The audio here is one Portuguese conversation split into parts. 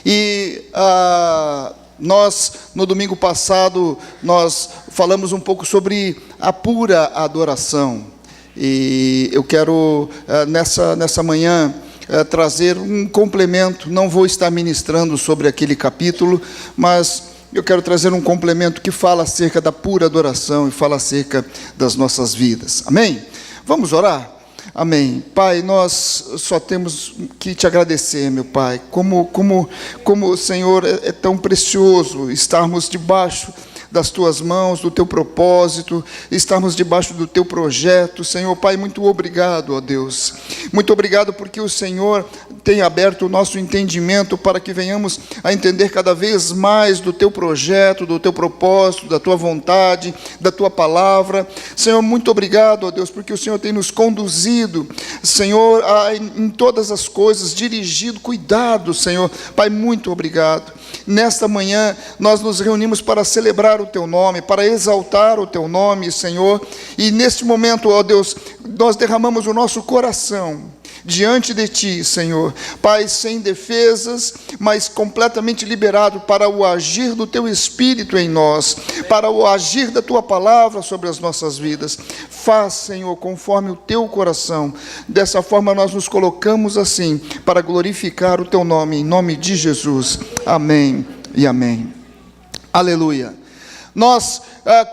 E nós, no domingo passado, nós falamos um pouco sobre a pura adoração. E eu quero, nessa manhã, trazer um complemento. Não vou estar ministrando sobre aquele capítulo, mas eu quero trazer um complemento que fala acerca da pura adoração e fala acerca das nossas vidas. Amém? Vamos orar? Amém. Pai, nós só temos que te agradecer, meu Pai. Como o Senhor é tão precioso estarmos debaixo das Tuas mãos, do Teu propósito, estarmos debaixo do Teu projeto. Senhor, Pai, muito obrigado, ó Deus. Muito obrigado porque o Senhor tem aberto o nosso entendimento para que venhamos a entender cada vez mais do Teu projeto, do Teu propósito, da Tua vontade, da Tua palavra. Senhor, muito obrigado, ó Deus, porque o Senhor tem nos conduzido, Senhor, em todas as coisas, dirigido, cuidado, Senhor. Pai, muito obrigado. Nesta manhã, nós nos reunimos para celebrar o Teu nome, para exaltar o Teu nome, Senhor. E neste momento, ó Deus, nós derramamos o nosso coração diante de Ti, Senhor. Pai, sem defesas, mas completamente liberado para o agir do Teu Espírito em nós, para o agir da Tua palavra sobre as nossas vidas. Faz, Senhor, conforme o Teu coração. Dessa forma nós nos colocamos assim, para glorificar o Teu nome, em nome de Jesus. Amém e amém. Aleluia. Nós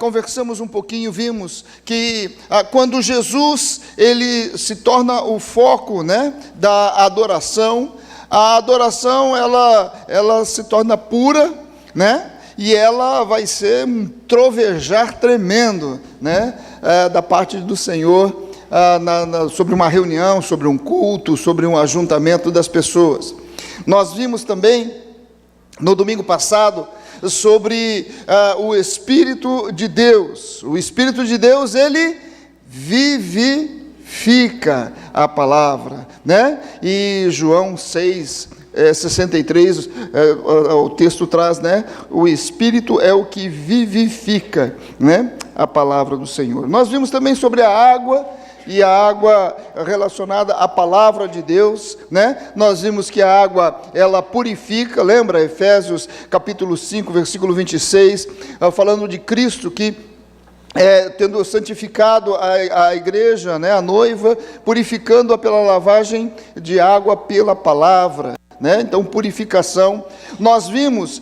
conversamos um pouquinho, vimos que quando Jesus ele se torna o foco, né, da adoração, a adoração ela se torna pura, né, e ela vai ser um trovejar tremendo, né, da parte do Senhor sobre uma reunião, sobre um culto, sobre um ajuntamento das pessoas. Nós vimos também no domingo passado sobre o Espírito de Deus. O Espírito de Deus, ele vivifica a palavra, né? E João 6:63, o texto traz, né? O Espírito é o que vivifica, né, a palavra do Senhor. Nós vimos também sobre a água, e a água relacionada à palavra de Deus, né? Nós vimos que a água, ela purifica, lembra? Efésios capítulo 5, versículo 26, falando de Cristo que, tendo santificado a igreja, né, a noiva, purificando-a pela lavagem de água pela palavra, né? Então, purificação. Nós vimos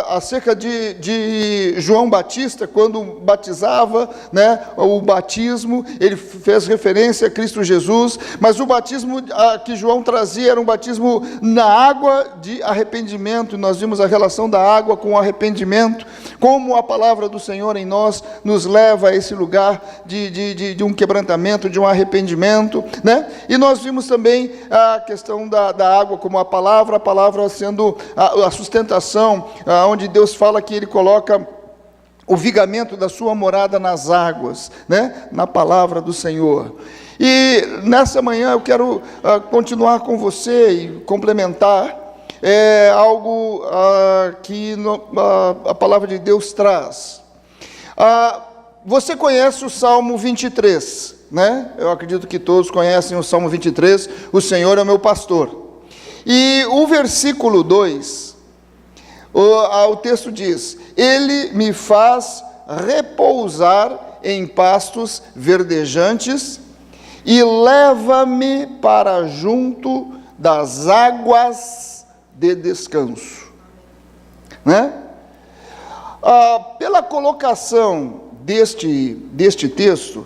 acerca de João Batista, quando batizava, né, o batismo, ele fez referência a Cristo Jesus, mas o batismo que João trazia era um batismo na água de arrependimento. Nós vimos a relação da água com o arrependimento, como a palavra do Senhor em nós nos leva a esse lugar de um quebrantamento, de um arrependimento, né? E nós vimos também a questão da água como a palavra sendo a sustentação, onde Deus fala que Ele coloca o vigamento da sua morada nas águas, né? Na palavra do Senhor. E nessa manhã eu quero continuar com você e complementar algo que a palavra de Deus traz. Você conhece o Salmo 23, né? Eu acredito que todos conhecem o Salmo 23, o Senhor é o meu pastor. E o versículo 2, o texto diz: Ele me faz repousar em pastos verdejantes e leva-me para junto das águas de descanso, né? Pela colocação deste texto,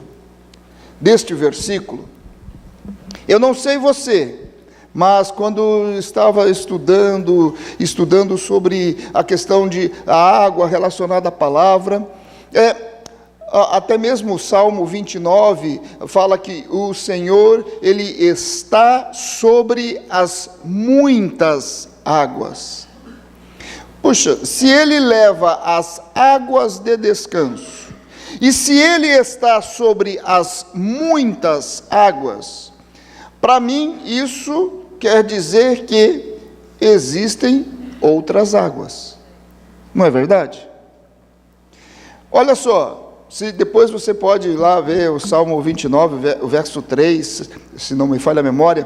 deste versículo, eu não sei você, mas quando estava estudando sobre a questão de a água relacionada à palavra, até mesmo o Salmo 29 fala que o Senhor, Ele está sobre as muitas águas. Puxa, se Ele leva as águas de descanso, e se Ele está sobre as muitas águas, para mim isso quer dizer que existem outras águas. Não é verdade? Olha só, se depois você pode ir lá ver o Salmo 29, o verso 3, se não me falha a memória.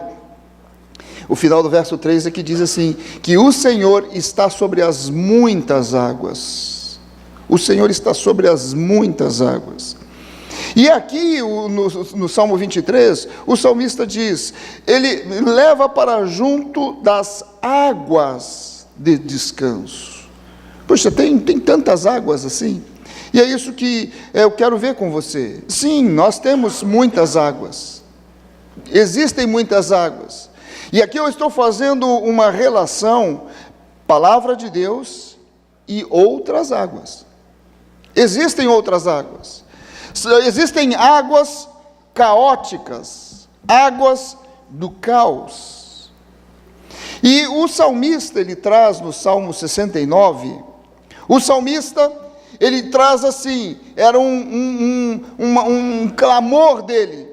O final do verso 3 é que diz assim, que o Senhor está sobre as muitas águas. O Senhor está sobre as muitas águas. E aqui, no Salmo 23, o salmista diz, ele leva para junto das águas de descanso. Poxa, tem tantas águas assim. E é isso que eu quero ver com você. Sim, nós temos muitas águas. Existem muitas águas. E aqui eu estou fazendo uma relação, palavra de Deus e outras águas. Existem outras águas. Existem águas caóticas, águas do caos. E o salmista, ele traz no Salmo 69, o salmista, ele traz assim, era um clamor dele: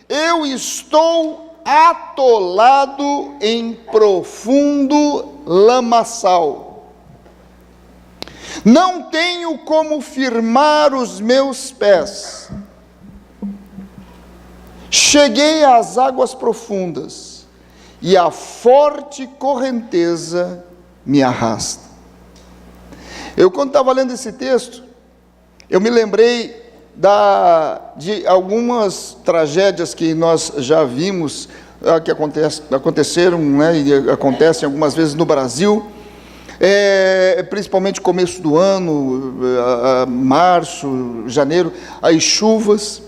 eu estou atolado em profundo lamaçal. Não tenho como firmar os meus pés. Cheguei às águas profundas, e a forte correnteza me arrasta. Quando estava lendo esse texto, eu me lembrei de algumas tragédias que nós já vimos, que aconteceram, né, e acontecem algumas vezes no Brasil, principalmente começo do ano, março, janeiro, as chuvas.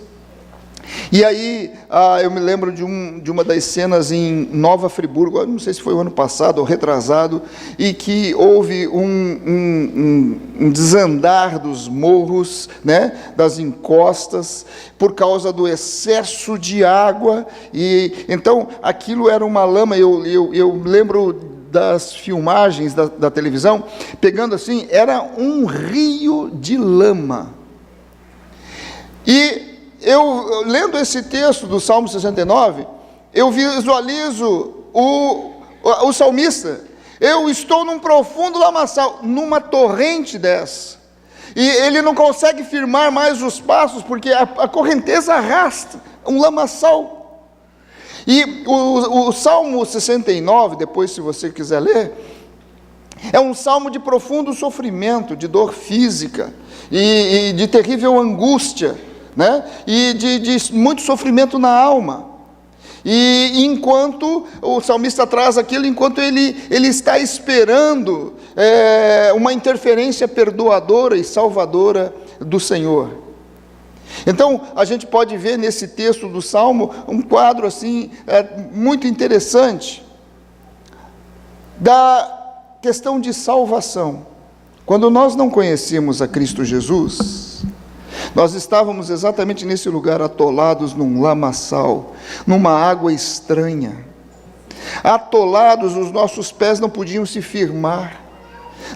E aí, eu me lembro de uma das cenas em Nova Friburgo, não sei se foi o ano passado ou retrasado, e que houve um desandar dos morros, né, das encostas, por causa do excesso de água, e então aquilo era uma lama. Eu lembro das filmagens da televisão, pegando assim, era um rio de lama. E eu, lendo esse texto do Salmo 69, eu visualizo o salmista. Eu estou num profundo lamaçal, numa torrente dessa, e ele não consegue firmar mais os passos, porque a correnteza arrasta, um lamaçal. E o Salmo 69, depois se você quiser ler, é um salmo de profundo sofrimento, de dor física, e de terrível angústia, né? E de muito sofrimento na alma. E enquanto o salmista traz aquilo, enquanto ele está esperando uma interferência perdoadora e salvadora do Senhor. Então, a gente pode ver nesse texto do Salmo um quadro assim muito interessante da questão de salvação. Quando nós não conhecíamos a Cristo Jesus, nós estávamos exatamente nesse lugar, atolados num lamaçal, numa água estranha. Atolados, os nossos pés não podiam se firmar.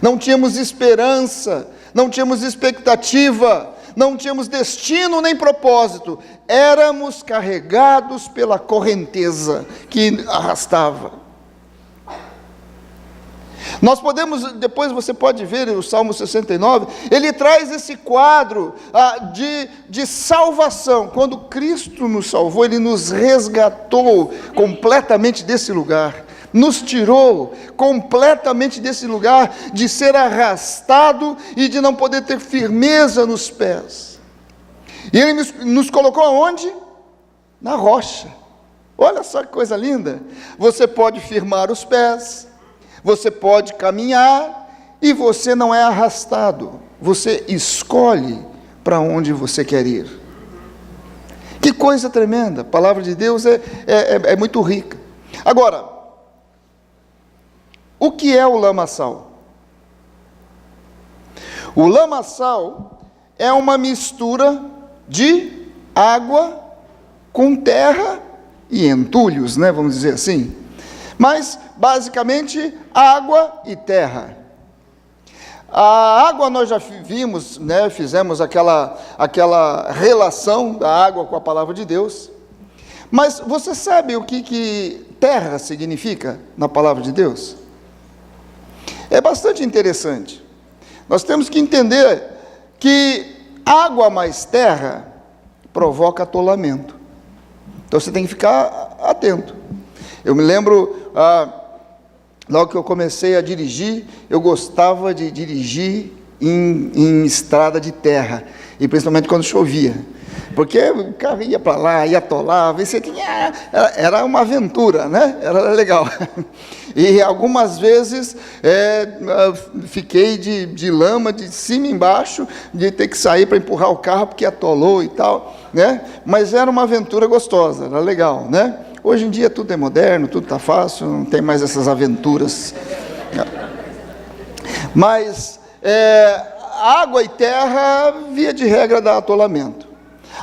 Não tínhamos esperança, não tínhamos expectativa, não tínhamos destino nem propósito. Éramos carregados pela correnteza que arrastava. Nós podemos, depois você pode ver o Salmo 69, ele traz esse quadro de salvação. Quando Cristo nos salvou, Ele nos resgatou completamente desse lugar, nos tirou completamente desse lugar de ser arrastado e de não poder ter firmeza nos pés. E Ele nos colocou aonde? Na rocha. Olha só que coisa linda. Você pode firmar os pés, você pode caminhar, e você não é arrastado. Você escolhe para onde você quer ir. Que coisa tremenda. A palavra de Deus é muito rica. Agora, o que é o lamaçal? O lamaçal é uma mistura de água com terra e entulhos, né? Vamos dizer assim. Mas, basicamente, água e terra. A água nós já vimos, né, fizemos aquela relação da água com a palavra de Deus. Mas você sabe o que terra significa na palavra de Deus? É bastante interessante. Nós temos que entender que água mais terra provoca atolamento. Então você tem que ficar atento. Eu me lembro, logo que eu comecei a dirigir, eu gostava de dirigir em estrada de terra, e principalmente quando chovia, porque o carro ia para lá, ia atolar, era uma aventura, né? Era legal. E algumas vezes fiquei de lama de cima e embaixo, de ter que sair para empurrar o carro porque atolou e tal, né? Mas era uma aventura gostosa, era legal, né? Hoje em dia tudo é moderno, tudo está fácil, não tem mais essas aventuras. Mas água e terra, via de regra, dá atolamento.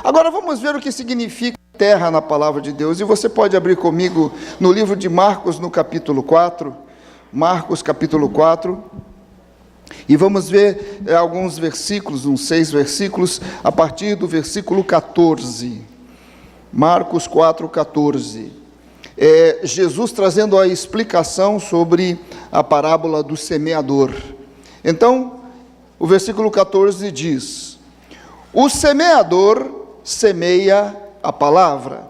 Agora vamos ver o que significa terra na palavra de Deus. E você pode abrir comigo no livro de Marcos, no capítulo 4. Marcos, capítulo 4. E vamos ver alguns versículos, uns 6 versículos, a partir do versículo 14. Marcos 4, 14. Jesus trazendo a explicação sobre a parábola do semeador. Então, o versículo 14 diz: o semeador semeia a palavra.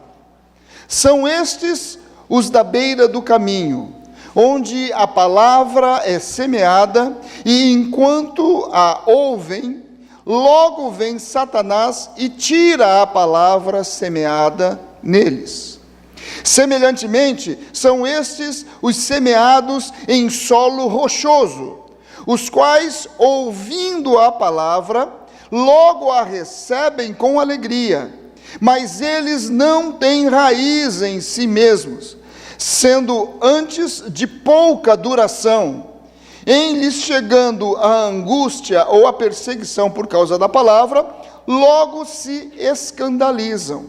São estes os da beira do caminho, onde a palavra é semeada, e enquanto a ouvem, logo vem Satanás e tira a palavra semeada neles. Semelhantemente, são estes os semeados em solo rochoso, os quais, ouvindo a palavra, logo a recebem com alegria, mas eles não têm raiz em si mesmos, sendo antes de pouca duração. Em lhes chegando a angústia ou a perseguição por causa da palavra, logo se escandalizam.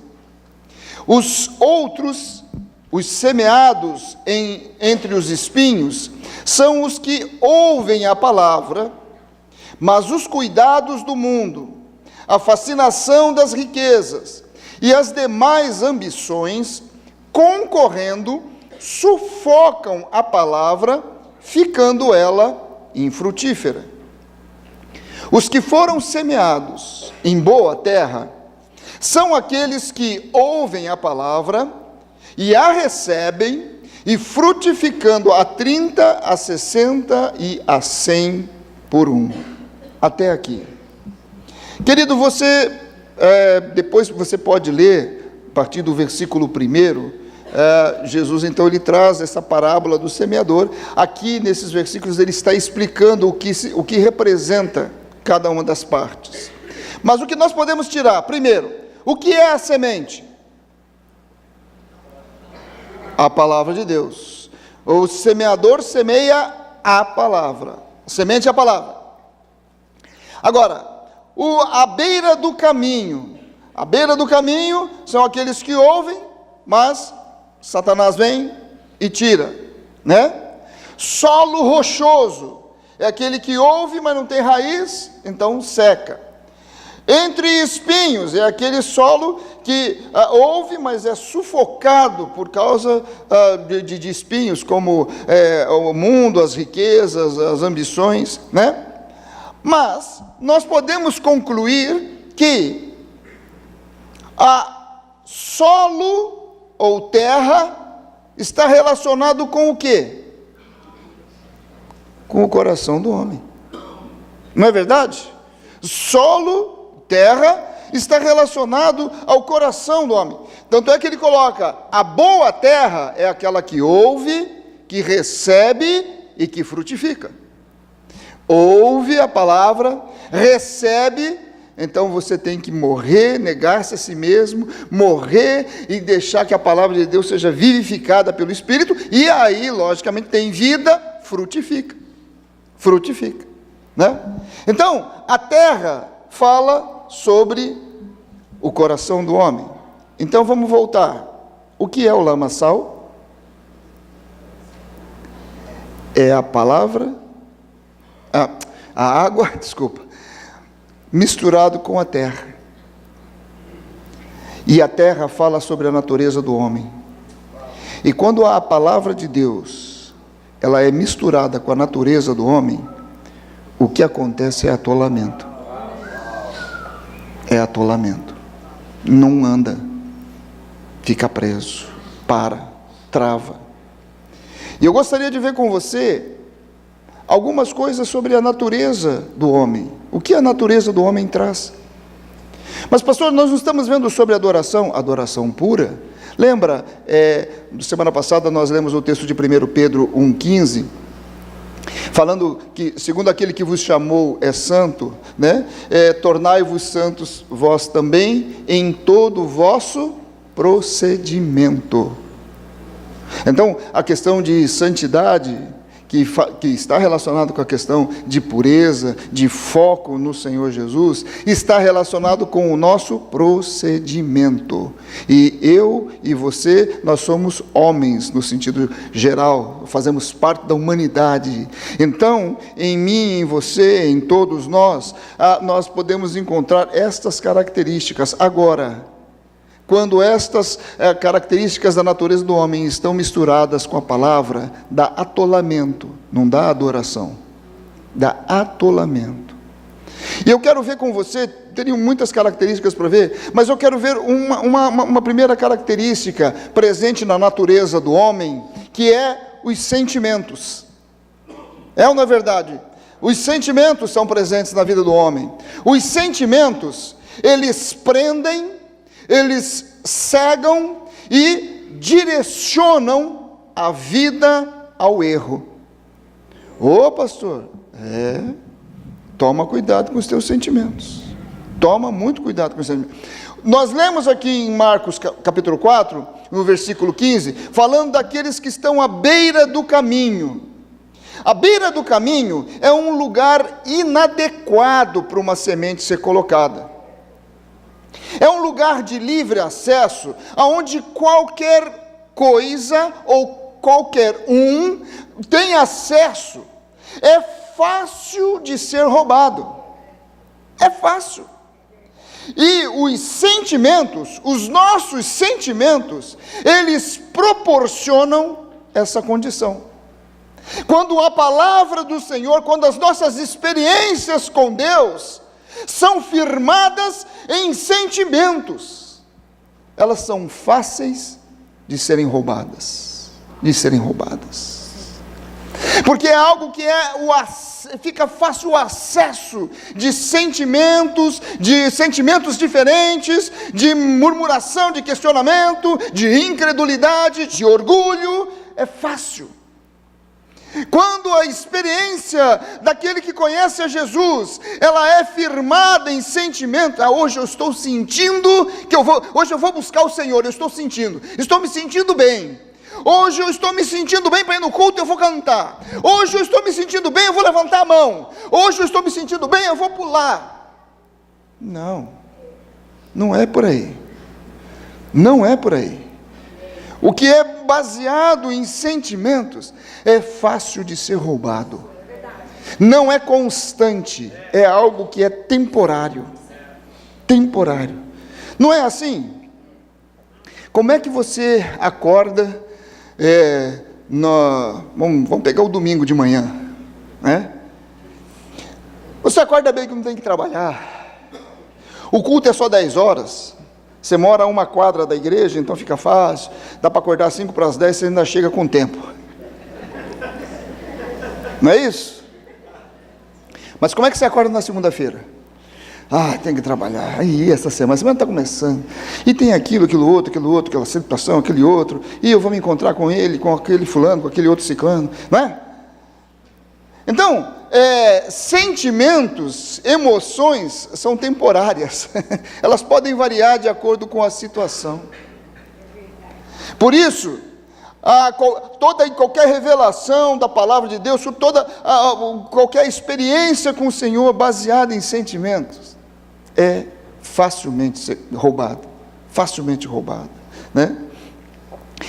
Os outros, os semeados entre os espinhos, são os que ouvem a palavra, mas os cuidados do mundo, a fascinação das riquezas e as demais ambições, concorrendo, sufocam a palavra, ficando ela infrutífera. Os que foram semeados em boa terra são aqueles que ouvem a palavra e a recebem, e frutificando a 30, a 60 e a 100 por um. Até aqui. Querido, você, depois você pode ler, a partir do versículo 1, Jesus então ele traz essa parábola do semeador. Aqui nesses versículos ele está explicando o que representa cada uma das partes. Mas o que nós podemos tirar? Primeiro, o que é a semente? A palavra de Deus. O semeador semeia a palavra. A semente é a palavra. Agora, a beira do caminho. A beira do caminho são aqueles que ouvem, mas Satanás vem e tira, né? Solo rochoso é aquele que ouve, mas não tem raiz, então seca. Entre espinhos é aquele solo que ouve, mas é sufocado por causa de espinhos, como o mundo, as riquezas, as ambições, né? Mas nós podemos concluir que a solo ou terra está relacionado com o quê? Com o coração do homem. Não é verdade? Solo, terra, está relacionado ao coração do homem. Tanto é que ele coloca: a boa terra é aquela que ouve, que recebe e que frutifica. Ouve a palavra, recebe, então você tem que morrer, negar-se a si mesmo, morrer e deixar que a palavra de Deus seja vivificada pelo Espírito, e aí, logicamente, tem vida, frutifica, né? Então, a terra fala sobre o coração do homem. Então, vamos voltar. O que é o lamaçal? É a palavra, a água, misturado com a terra. E a terra fala sobre a natureza do homem. E quando a palavra de Deus, ela é misturada com a natureza do homem, o que acontece é atolamento. É atolamento. Não anda, fica preso, trava, E eu gostaria de ver com você algumas coisas sobre a natureza do homem. O que a natureza do homem traz? Mas, pastor, nós não estamos vendo sobre adoração pura. Lembra, semana passada nós lemos o texto de 1 Pedro 1,15, falando que, segundo aquele que vos chamou é santo, né? Tornai-vos santos vós também em todo o vosso procedimento. Então, a questão de santidade, que está relacionado com a questão de pureza, de foco no Senhor Jesus, está relacionado com o nosso procedimento. E eu e você, nós somos homens, no sentido geral, fazemos parte da humanidade. Então, em mim, em você, em todos nós, nós podemos encontrar estas características. Agora, quando estas características da natureza do homem estão misturadas com a palavra, dá atolamento, não dá adoração, dá atolamento. E eu quero ver com você, teriam muitas características para ver, mas eu quero ver uma primeira característica presente na natureza do homem, que é os sentimentos. É ou não é verdade? Os sentimentos são presentes na vida do homem. Os sentimentos, eles prendem, eles cegam e direcionam a vida ao erro. Ô pastor, toma cuidado com os teus sentimentos. Toma muito cuidado com os sentimentos. Nós lemos aqui em Marcos capítulo 4, no versículo 15, falando daqueles que estão à beira do caminho. A beira do caminho é um lugar inadequado para uma semente ser colocada. É um lugar de livre acesso, aonde qualquer coisa ou qualquer tem acesso. É fácil de ser roubado. É fácil. E os sentimentos, os nossos sentimentos, eles proporcionam essa condição. Quando a palavra do Senhor, quando as nossas experiências com Deus são firmadas em sentimentos, elas são fáceis de serem roubadas, porque é algo que fica fácil o acesso de sentimentos diferentes, de murmuração, de questionamento, de incredulidade, de orgulho, é fácil. Quando a experiência daquele que conhece a Jesus, ela é firmada em sentimento, hoje eu estou sentindo hoje eu vou buscar o Senhor, estou me sentindo bem. Hoje eu estou me sentindo bem para ir no culto, eu vou cantar. Hoje eu estou me sentindo bem, eu vou levantar a mão. Hoje eu estou me sentindo bem, eu vou pular. Não é por aí. Não é por aí. O que é baseado em sentimentos é fácil de ser roubado. Não é constante, é algo que é temporário. Temporário. Não é assim? Como é que você acorda? Vamos pegar o domingo de manhã, né? Você acorda bem que não tem que trabalhar. O culto é só 10 horas. Você mora a uma quadra da igreja, então fica fácil. Dá para acordar 5 para as 10, você ainda chega com tempo. Não é isso? Mas como é que você acorda na segunda-feira? Tem que trabalhar. Aí essa semana está começando. E tem aquilo outro, aquela situação, aquele outro. E eu vou me encontrar com ele, com aquele fulano, com aquele outro ciclano. Não é? Então, sentimentos, emoções são temporárias. Elas podem variar de acordo com a situação. Por isso, toda e qualquer revelação da palavra de Deus, qualquer experiência com o Senhor baseada em sentimentos, é facilmente roubada. Facilmente roubada, né?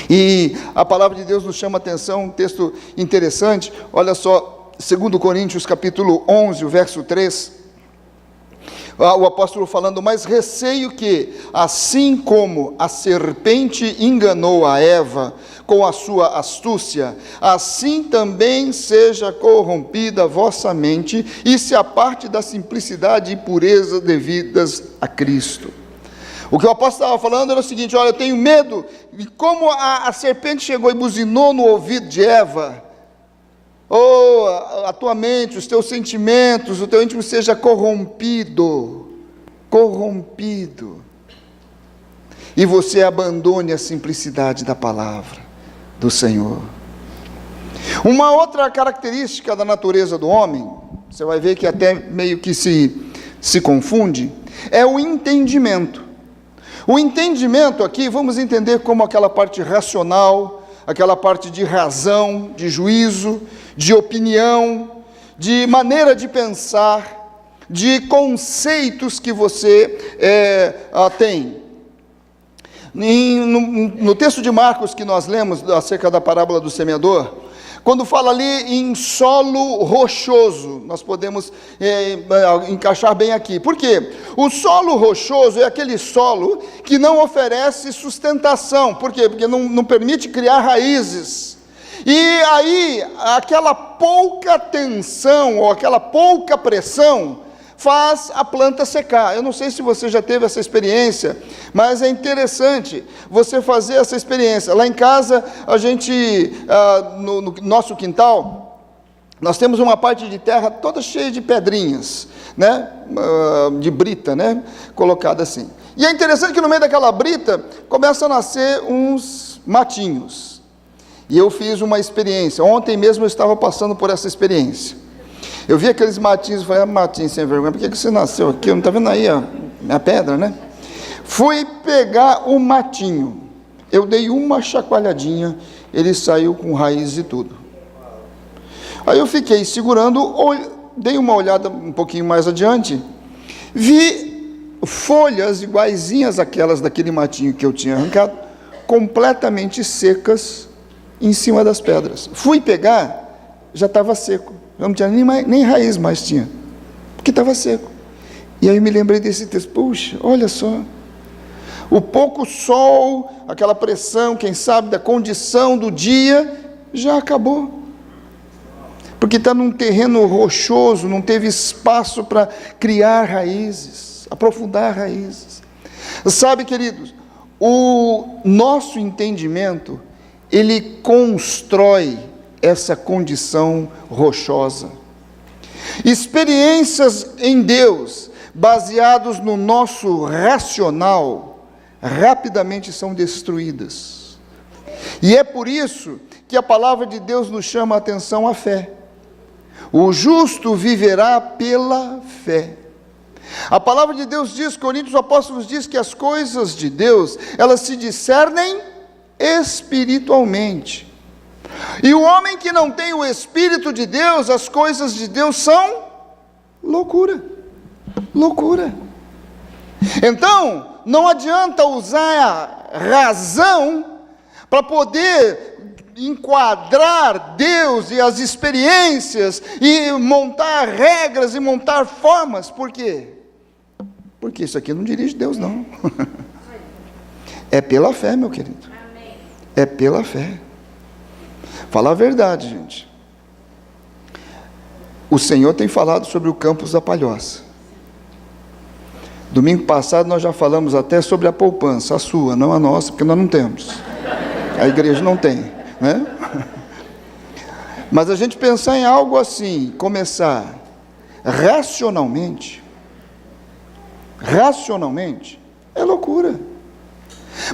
E a palavra de Deus nos chama a atenção, um texto interessante, olha só, 2 Coríntios capítulo 11, o verso 3, o apóstolo falando: mas receio que, assim como a serpente enganou a Eva com a sua astúcia, assim também seja corrompida a vossa mente, e se aparte da simplicidade e pureza devidas a Cristo. O que o apóstolo estava falando era o seguinte: olha, eu tenho medo de como a serpente chegou e buzinou no ouvido de Eva. A tua mente, os teus sentimentos, o teu íntimo seja corrompido, e você abandone a simplicidade da palavra do Senhor. Uma outra característica da natureza do homem, você vai ver que até meio que se confunde, é o entendimento. O entendimento aqui, vamos entender como aquela parte racional, aquela parte de razão, de juízo, de opinião, de maneira de pensar, de conceitos que você tem. No texto de Marcos que nós lemos acerca da parábola do semeador, quando fala ali em solo rochoso, nós podemos encaixar bem aqui. Por quê? O solo rochoso é aquele solo que não oferece sustentação. Por quê? Porque não permite criar raízes. E aí, aquela pouca tensão, ou aquela pouca pressão, faz a planta secar. Eu não sei se você já teve essa experiência, mas é interessante você fazer essa experiência. Lá em casa, a gente, no nosso quintal, nós temos uma parte de terra toda cheia de pedrinhas, né? De brita, né? Colocada assim. E é interessante que no meio daquela brita, começam a nascer uns matinhos. E eu fiz uma experiência. Ontem mesmo eu estava passando por essa experiência. Eu vi aqueles matinhos e falei: matinho sem vergonha, por que você nasceu aqui? Não está vendo aí a pedra, né? Fui pegar o matinho, eu dei uma chacoalhadinha, ele saiu com raiz e tudo. Aí eu fiquei segurando, dei uma olhada um pouquinho mais adiante, vi folhas iguaizinhas àquelas daquele matinho que eu tinha arrancado, completamente secas em cima das pedras. Fui pegar, já estava seco. Eu não tinha nem raiz mais tinha, porque estava seco. E aí eu me lembrei desse texto. Puxa, olha só, o pouco sol, aquela pressão, quem sabe, da condição do dia, já acabou. Porque está num terreno rochoso, não teve espaço para criar raízes, aprofundar raízes. Sabe, queridos, o nosso entendimento, ele constrói essa condição rochosa. Experiências em Deus, baseados no nosso racional, rapidamente são destruídas. E é por isso que a palavra de Deus nos chama a atenção à fé. O justo viverá pela fé. A palavra de Deus diz, Coríntios, o apóstolo diz que as coisas de Deus, elas se discernem espiritualmente. E o homem que não tem o Espírito de Deus, as coisas de Deus são loucura. Então, não adianta usar a razão para poder enquadrar Deus e as experiências e montar regras e montar formas. Por quê? Porque isso aqui não dirige Deus, não. É pela fé, meu querido. É pela fé. Falar a verdade, gente. O Senhor tem falado sobre o campus da Palhoça. Domingo passado nós já falamos até sobre a poupança, a sua, não a nossa, porque nós não temos. A igreja não tem, né? Mas a gente pensar em algo assim, começar racionalmente, é loucura.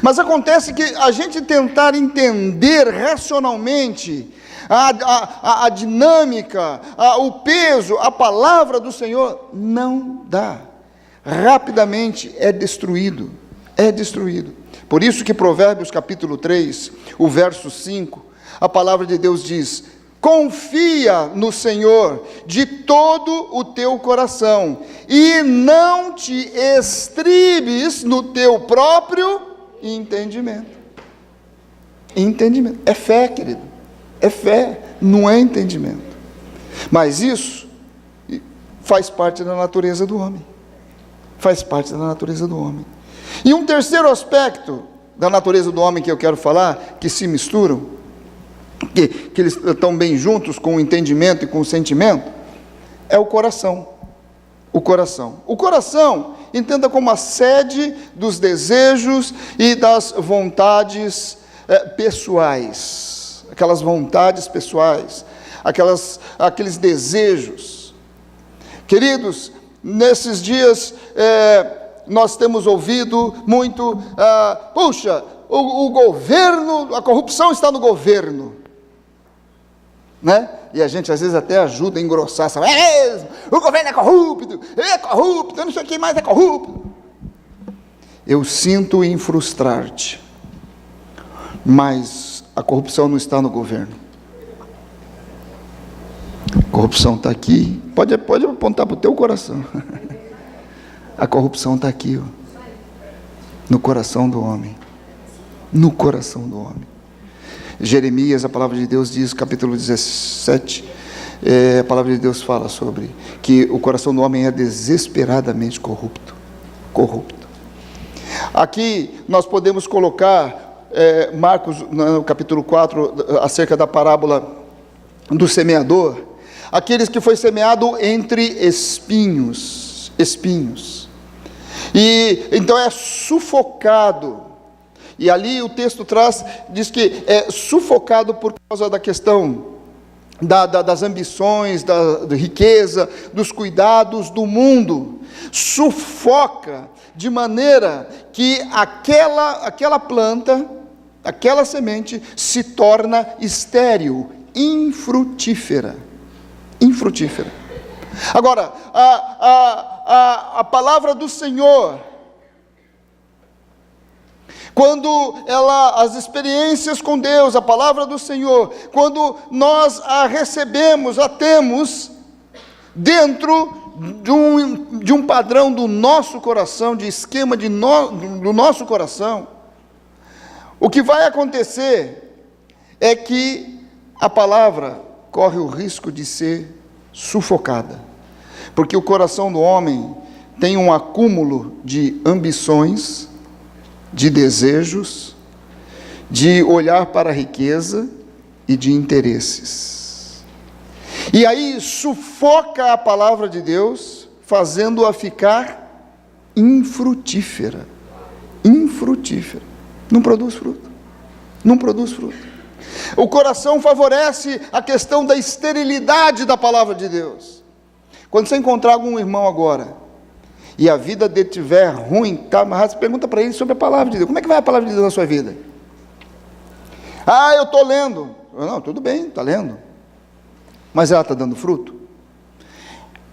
Mas acontece que a gente tentar entender racionalmente a dinâmica, o peso, a palavra do Senhor, não dá. Rapidamente é destruído. Por isso que Provérbios capítulo 3, o verso 5, a palavra de Deus diz: confia no Senhor de todo o teu coração, e não te estribes no teu próprio entendimento. É fé, querido. É fé, não é entendimento. Mas isso faz parte da natureza do homem. E um terceiro aspecto da natureza do homem que eu quero falar, que se misturam, que eles estão bem juntos com o entendimento e com o sentimento, é o coração. O coração. O coração, entenda como a sede dos desejos e das vontades pessoais. Aquelas vontades pessoais, aqueles desejos. Queridos, nesses dias nós temos ouvido muito, puxa, o governo, a corrupção está no governo, né? E a gente às vezes até ajuda a engrossar essa, o governo é corrupto, não sei o que mais é corrupto. Eu sinto em frustrar-te, mas a corrupção não está no governo. A corrupção está aqui, pode apontar para o teu coração. A corrupção está aqui, ó, no coração do homem. No coração do homem. Jeremias, a palavra de Deus diz, capítulo 17, a palavra de Deus fala sobre que o coração do homem é desesperadamente corrupto. Aqui nós podemos colocar Marcos, no capítulo 4, acerca da parábola do semeador, aqueles que foi semeado entre espinhos, e então é sufocado. E ali o texto diz que é sufocado por causa da questão das ambições, da riqueza, dos cuidados do mundo. Sufoca de maneira que aquela planta, aquela semente se torna estéril, infrutífera. Agora, a palavra do Senhor, quando as experiências com Deus, a palavra do Senhor, quando nós a recebemos, a temos dentro de um padrão do nosso coração, de esquema do nosso coração, o que vai acontecer é que a palavra corre o risco de ser sufocada, porque o coração do homem tem um acúmulo de ambições, de desejos, de olhar para a riqueza e de interesses. E aí sufoca a palavra de Deus, fazendo-a ficar infrutífera. Não produz fruto. O coração favorece a questão da esterilidade da palavra de Deus. Quando você encontrar algum irmão agora, e a vida dele estiver ruim, tá amarrado, você pergunta para ele sobre a palavra de Deus. Como é que vai a palavra de Deus na sua vida? Eu estou lendo. Não, tudo bem, está lendo. Mas ela está dando fruto?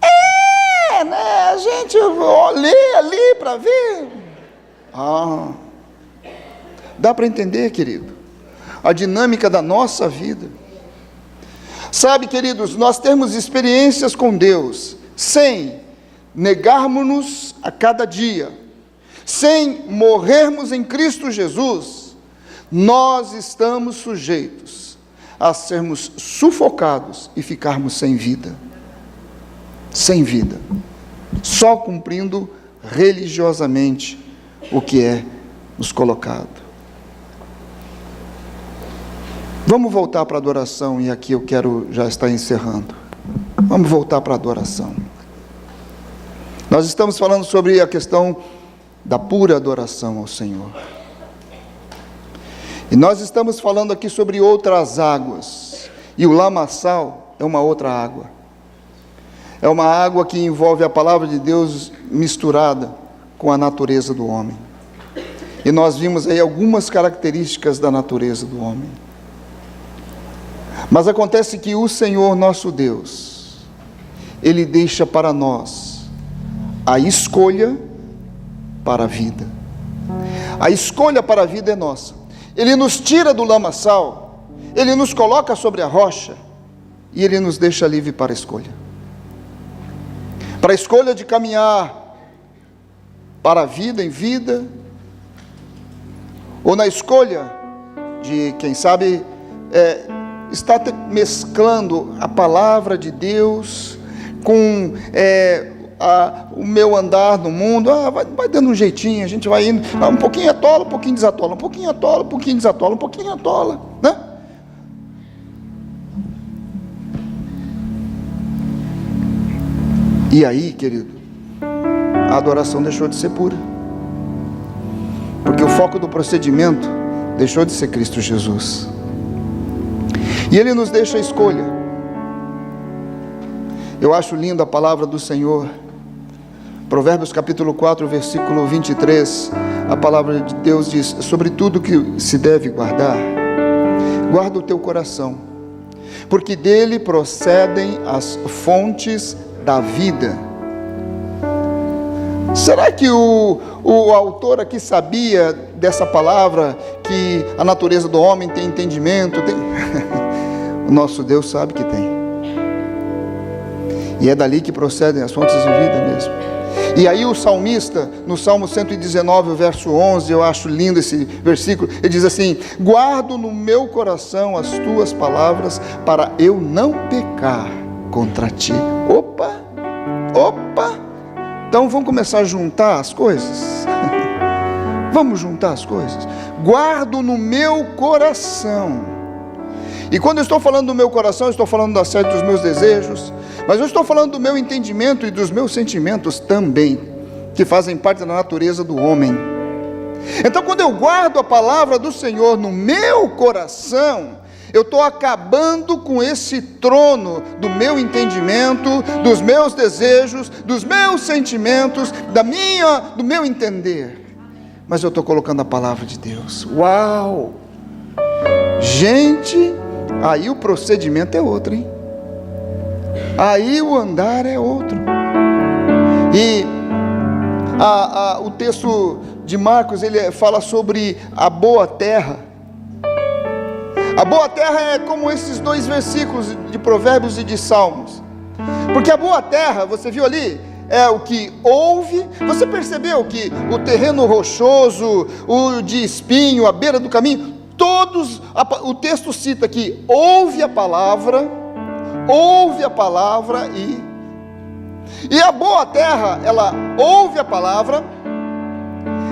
A gente lê ali para ver. Dá para entender, querido, a dinâmica da nossa vida. Sabe, queridos, nós temos experiências com Deus, sem negarmos-nos a cada dia, sem morrermos em Cristo Jesus, nós estamos sujeitos a sermos sufocados e ficarmos sem vida, só cumprindo religiosamente o que é nos colocado. Vamos voltar para a adoração, e aqui eu quero já estar encerrando. Vamos voltar para a adoração. Nós estamos falando sobre a questão da pura adoração ao Senhor. E nós estamos falando aqui sobre outras águas. E o lamaçal é uma outra água. É uma água que envolve a palavra de Deus misturada com a natureza do homem. E nós vimos aí algumas características da natureza do homem. Mas acontece que o Senhor nosso Deus, Ele deixa para nós a escolha para a vida. A escolha para a vida é nossa. Ele nos tira do lamaçal, Ele nos coloca sobre a rocha, e Ele nos deixa livre para a escolha. Para a escolha de caminhar para a vida em vida, ou na escolha de, quem sabe, estar mesclando a palavra de Deus com o meu andar no mundo. Vai dando um jeitinho, a gente vai indo, um pouquinho atola, um pouquinho desatola, um pouquinho atola, um pouquinho desatola, um pouquinho atola, né? E aí, querido, a adoração deixou de ser pura. Porque o foco do procedimento deixou de ser Cristo Jesus. E Ele nos deixa a escolha. Eu acho linda a palavra do Senhor. Provérbios capítulo 4, versículo 23. A palavra de Deus diz: sobre tudo que se deve guardar, guarda o teu coração, porque dele procedem as fontes da vida. Será que o autor aqui sabia dessa palavra, que a natureza do homem tem entendimento? O nosso Deus sabe que tem. E é dali que procedem as fontes de vida mesmo. E aí o salmista, no Salmo 119, verso 11, eu acho lindo esse versículo, ele diz assim: guardo no meu coração as tuas palavras, para eu não pecar contra ti. Opa! Então vamos começar a juntar as coisas? Vamos juntar as coisas? Guardo no meu coração. E quando eu estou falando do meu coração, eu estou falando da sede dos meus desejos, mas eu estou falando do meu entendimento e dos meus sentimentos também, que fazem parte da natureza do homem. Então, quando eu guardo a palavra do Senhor no meu coração, eu estou acabando com esse trono do meu entendimento, dos meus desejos, dos meus sentimentos, do meu entender. Mas eu estou colocando a palavra de Deus. Uau! Gente, aí o procedimento é outro, hein? Aí o andar é outro. E o texto de Marcos, ele fala sobre a boa terra. A boa terra é como esses dois versículos de Provérbios e de Salmos. Porque a boa terra, você viu ali, é o que ouve. Você percebeu que o terreno rochoso, o de espinho, a beira do caminho, todos, o texto cita aqui: ouve a palavra e a boa terra, ela ouve a palavra,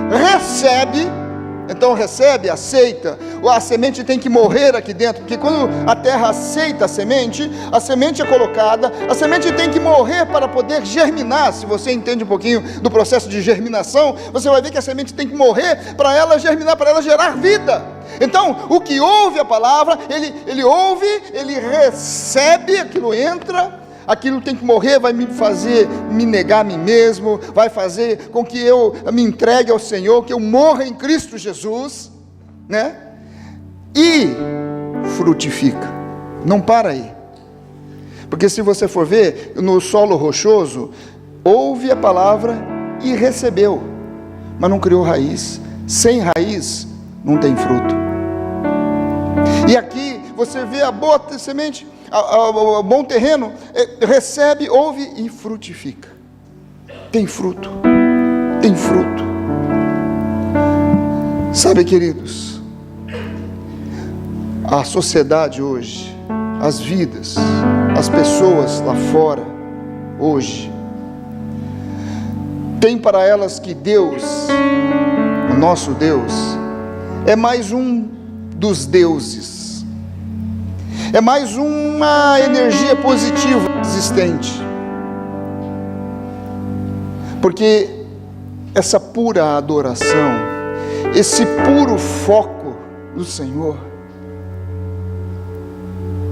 recebe. Então recebe, aceita. A semente tem que morrer aqui dentro, porque quando a terra aceita a semente é colocada, a semente tem que morrer para poder germinar. Se você entende um pouquinho do processo de germinação, você vai ver que a semente tem que morrer para ela germinar, para ela gerar vida. Então, o que ouve a palavra, ele ouve, ele recebe, aquilo entra. Aquilo tem que morrer, vai me fazer me negar a mim mesmo, vai fazer com que eu me entregue ao Senhor, que eu morra em Cristo Jesus, né? E frutifica. Não para aí. Porque se você for ver, no solo rochoso, ouve a palavra e recebeu, mas não criou raiz. Sem raiz, não tem fruto. E aqui, você vê a boa semente, o bom terreno, recebe, ouve e frutifica. Tem fruto. Tem fruto. Sabe, queridos, a sociedade hoje, as vidas, as pessoas lá fora, hoje, tem para elas que Deus, o nosso Deus, é mais um dos deuses. É mais uma energia positiva existente. Porque essa pura adoração, esse puro foco do Senhor,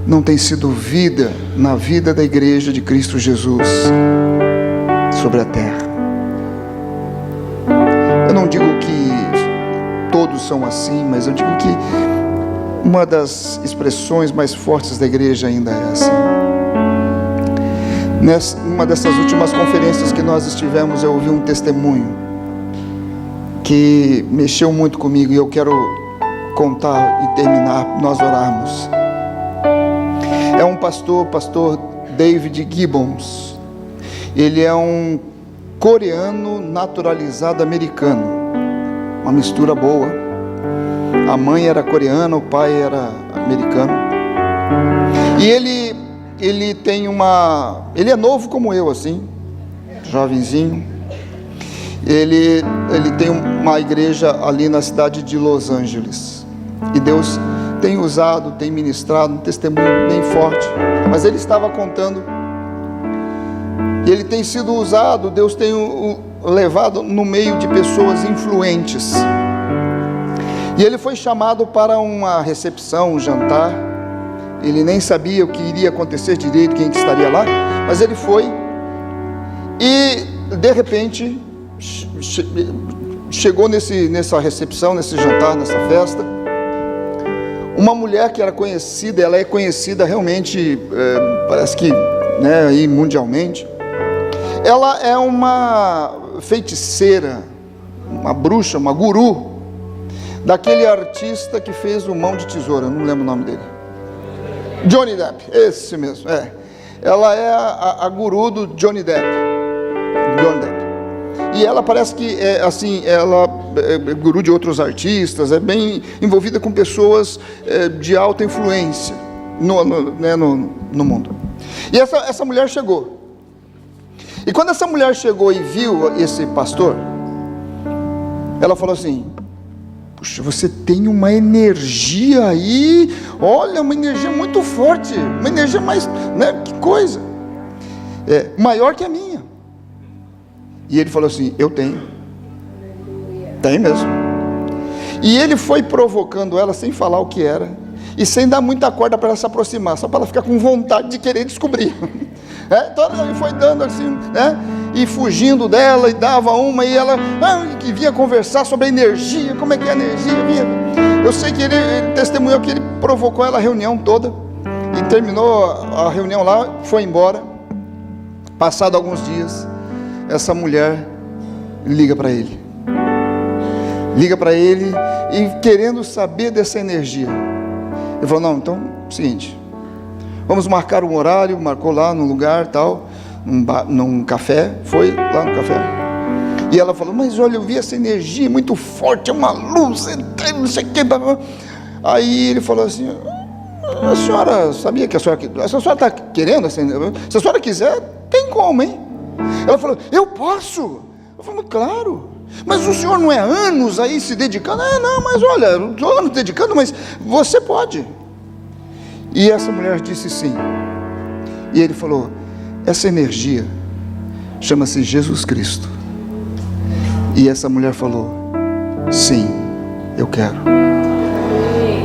não tem sido vida na vida da igreja de Cristo Jesus sobre a terra. Eu não digo que todos são assim, mas eu digo que uma das expressões mais fortes da igreja ainda é assim. Numa dessas últimas conferências que nós estivemos, eu ouvi um testemunho que mexeu muito comigo, e eu quero contar e terminar, nós orarmos. É um pastor David Gibbons. Ele é um coreano naturalizado americano, uma mistura boa. A mãe era coreana, o pai era americano. E ele tem ele é novo como eu, assim, jovenzinho. Ele tem uma igreja ali na cidade de Los Angeles. E Deus tem usado, tem ministrado um testemunho bem forte. Mas ele estava contando, e ele tem sido usado, Deus tem levado no meio de pessoas influentes. E ele foi chamado para uma recepção, um jantar. Ele nem sabia o que iria acontecer direito, quem que estaria lá, mas ele foi. E de repente chegou nessa recepção, nesse jantar, nessa festa, uma mulher que era conhecida. Ela é conhecida realmente, parece que, né, aí mundialmente. Ela é uma feiticeira, uma bruxa, uma guru daquele artista que fez o Mão de Tesoura, não lembro o nome dele. Johnny Depp, esse mesmo, Ela é a guru do Johnny Depp. E ela parece que ela é guru de outros artistas, é bem envolvida com pessoas de alta influência no mundo. E essa mulher chegou. E quando essa mulher chegou e viu esse pastor, ela falou assim: puxa, você tem uma energia aí, olha, uma energia muito forte, uma energia mais, né, que coisa, maior que a minha. E ele falou assim: eu tenho mesmo. E ele foi provocando ela sem falar o que era, e sem dar muita corda para ela se aproximar, só para ela ficar com vontade de querer descobrir. Então ele foi dando assim, né? E fugindo dela, e dava uma, e ela que vinha conversar sobre a energia, como é que é a energia, eu sei que ele testemunhou que ele provocou ela a reunião toda, e terminou a reunião lá, foi embora. Passado alguns dias, essa mulher liga para ele e querendo saber dessa energia. Ele falou: não, então, seguinte, vamos marcar um horário. Marcou lá num lugar tal, num café, foi lá no café. E ela falou: mas olha, eu vi essa energia muito forte, é uma luz, não sei o que. Aí ele falou assim: a senhora sabia que a senhora está querendo essa energia? Se a senhora quiser, tem como, hein? Ela falou: eu posso? Eu falei: claro. Mas o senhor não é anos aí se dedicando? Não, mas olha, não estou anos dedicando, mas você pode. E essa mulher disse sim. E ele falou: essa energia chama-se Jesus Cristo. E essa mulher falou: sim, eu quero.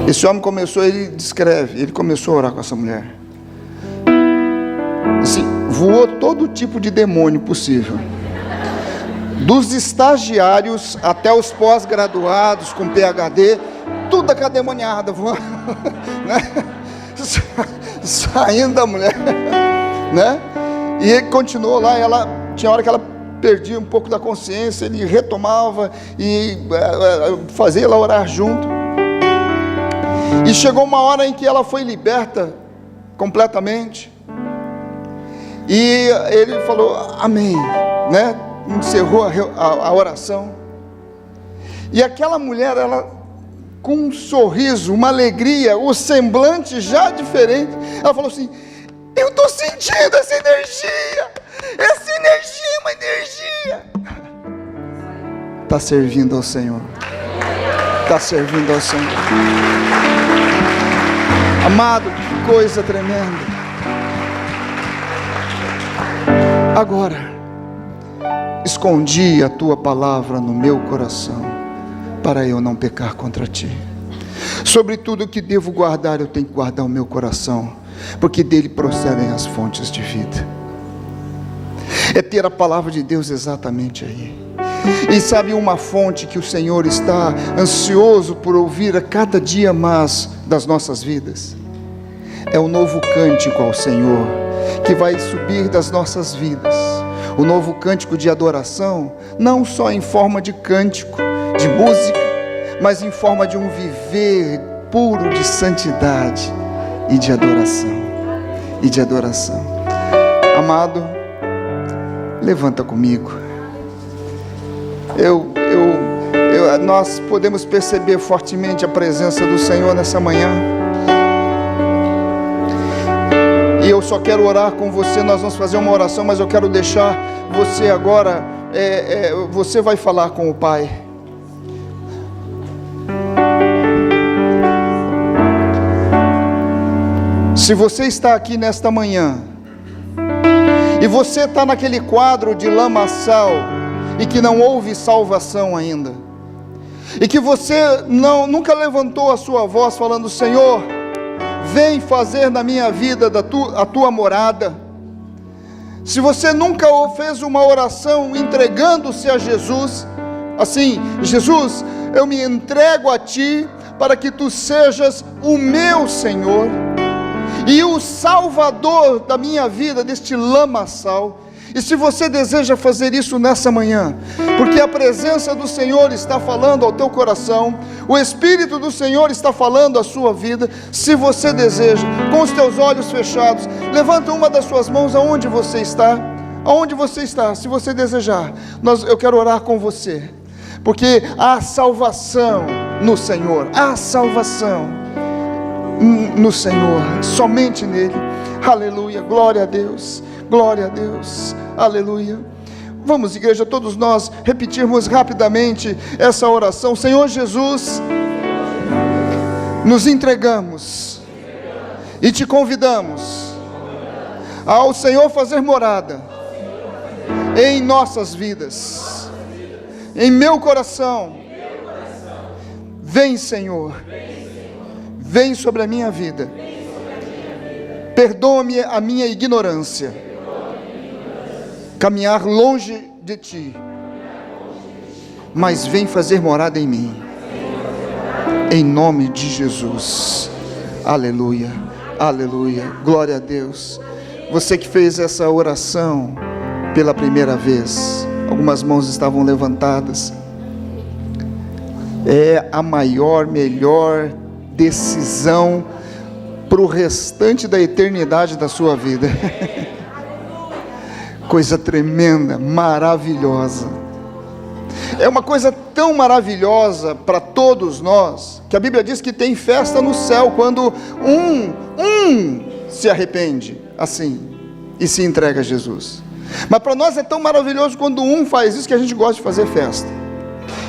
Esse homem começou, ele começou a orar com essa mulher. Assim, voou todo tipo de demônio possível, dos estagiários até os pós-graduados com PhD, tudo academoniada voando, né? Saindo da mulher, né? E ele continuou lá. Ela tinha hora que ela perdia um pouco da consciência, ele retomava e fazia ela orar junto. E chegou uma hora em que ela foi liberta completamente. E ele falou amém, né? Encerrou a oração. E aquela mulher, ela, com um sorriso, uma alegria, o semblante já diferente, ela falou assim: eu estou sentindo essa energia é uma energia. Está servindo ao Senhor. Está servindo ao Senhor. Amado, que coisa tremenda. Agora, escondi a tua palavra no meu coração, para eu não pecar contra ti. Sobre tudo que devo guardar, eu tenho que guardar o meu coração, porque dele procedem as fontes de vida. É ter a palavra de Deus exatamente aí. E sabe uma fonte que o Senhor está ansioso por ouvir a cada dia mais das nossas vidas? É o novo cântico ao Senhor, que vai subir das nossas vidas. O novo cântico de adoração, não só em forma de cântico, de música, mas em forma de um viver puro de santidade e de adoração. Amado, levanta comigo. Nós podemos perceber fortemente a presença do Senhor nessa manhã. E eu só quero orar com você. Nós vamos fazer uma oração, mas eu quero deixar você agora, você vai falar com o Pai. Se você está aqui nesta manhã, e você está naquele quadro de lamaçal, e que não houve salvação ainda, e que você nunca levantou a sua voz falando: Senhor, vem fazer na minha vida a tua morada. Se você nunca fez uma oração entregando-se a Jesus, assim: Jesus, eu me entrego a Ti para que Tu sejas o meu Senhor e o Salvador da minha vida, deste lamaçal. E se você deseja fazer isso nessa manhã, porque a presença do Senhor está falando ao teu coração, o Espírito do Senhor está falando à sua vida, se você deseja, com os teus olhos fechados, levanta uma das suas mãos aonde você está, se você desejar, eu quero orar com você, porque há salvação no Senhor, há salvação no Senhor, somente nele. Aleluia, glória a Deus, glória a Deus, aleluia. Vamos, igreja, todos nós repetirmos rapidamente essa oração. Senhor Jesus, nos entregamos e te convidamos ao Senhor fazer morada em nossas vidas, em meu coração. Vem, Senhor, vem sobre a minha vida. Perdoa-me a minha ignorância, caminhar longe de Ti, mas vem fazer morada em mim, em nome de Jesus. Aleluia, aleluia, glória a Deus. Você que fez essa oração pela primeira vez, algumas mãos estavam levantadas. É a maior, melhor decisão para o restante da eternidade da sua vida. Coisa tremenda, maravilhosa. É uma coisa tão maravilhosa para todos nós, que a Bíblia diz que tem festa no céu quando um se arrepende assim e se entrega a Jesus. Mas para nós é tão maravilhoso quando um faz isso, que a gente gosta de fazer festa.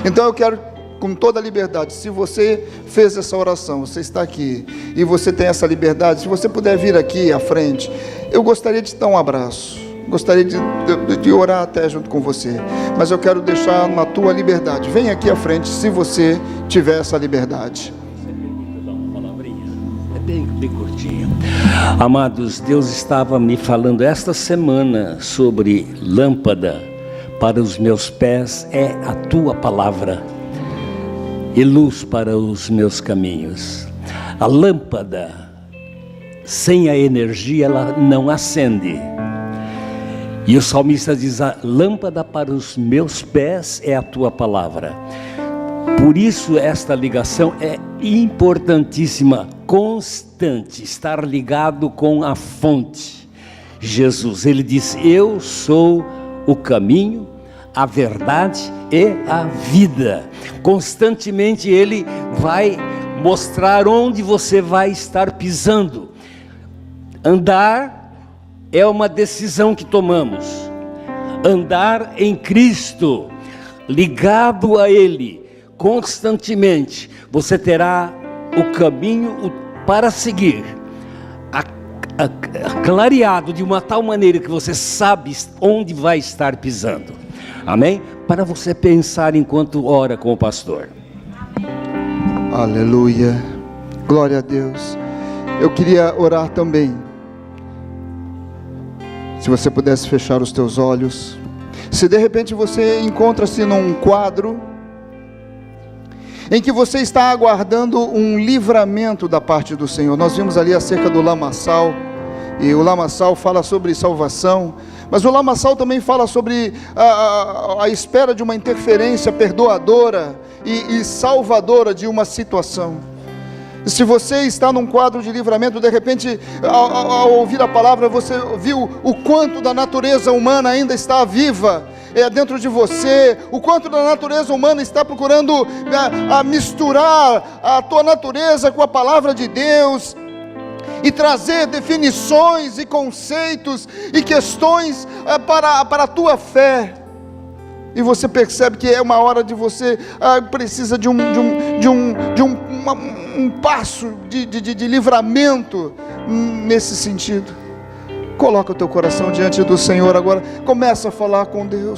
Então eu quero, com toda a liberdade, se você fez essa oração, você está aqui e você tem essa liberdade, se você puder vir aqui à frente, eu gostaria de te dar um abraço, gostaria de orar até junto com você, mas eu quero deixar na tua liberdade. Vem aqui à frente se você tiver essa liberdade. É bem curtinho. Amados, Deus estava me falando esta semana sobre lâmpada para os meus pés é a tua palavra e luz para os meus caminhos. A lâmpada, sem a energia, ela não acende. E o salmista diz: a lâmpada para os meus pés é a tua palavra. Por isso esta ligação é importantíssima, constante, estar ligado com a fonte, Jesus. Ele diz: eu sou o caminho, a verdade e a vida. Constantemente Ele vai mostrar onde você vai estar pisando. Andar é uma decisão que tomamos. Andar em Cristo, ligado a Ele, constantemente, você terá o caminho para seguir, clareado de uma tal maneira que você sabe onde vai estar pisando. Amém? Para você pensar enquanto ora com o pastor. Aleluia, glória a Deus. Eu queria orar também. Se você pudesse fechar os teus olhos. Se de repente você encontra-se num quadro em que você está aguardando um livramento da parte do Senhor. Nós vimos ali acerca do lamaçal, e o lamaçal fala sobre salvação, mas o lamaçal também fala sobre a espera de uma interferência perdoadora e salvadora de uma situação. Se você está num quadro de livramento, de repente, ao ouvir a palavra, você viu o quanto da natureza humana ainda está viva dentro de você, o quanto da natureza humana está procurando misturar a tua natureza com a palavra de Deus, e trazer definições e conceitos e questões para a tua fé. E você percebe que é uma hora de você precisa de um passo de livramento nesse sentido. Coloca o teu coração diante do Senhor agora, começa a falar com Deus.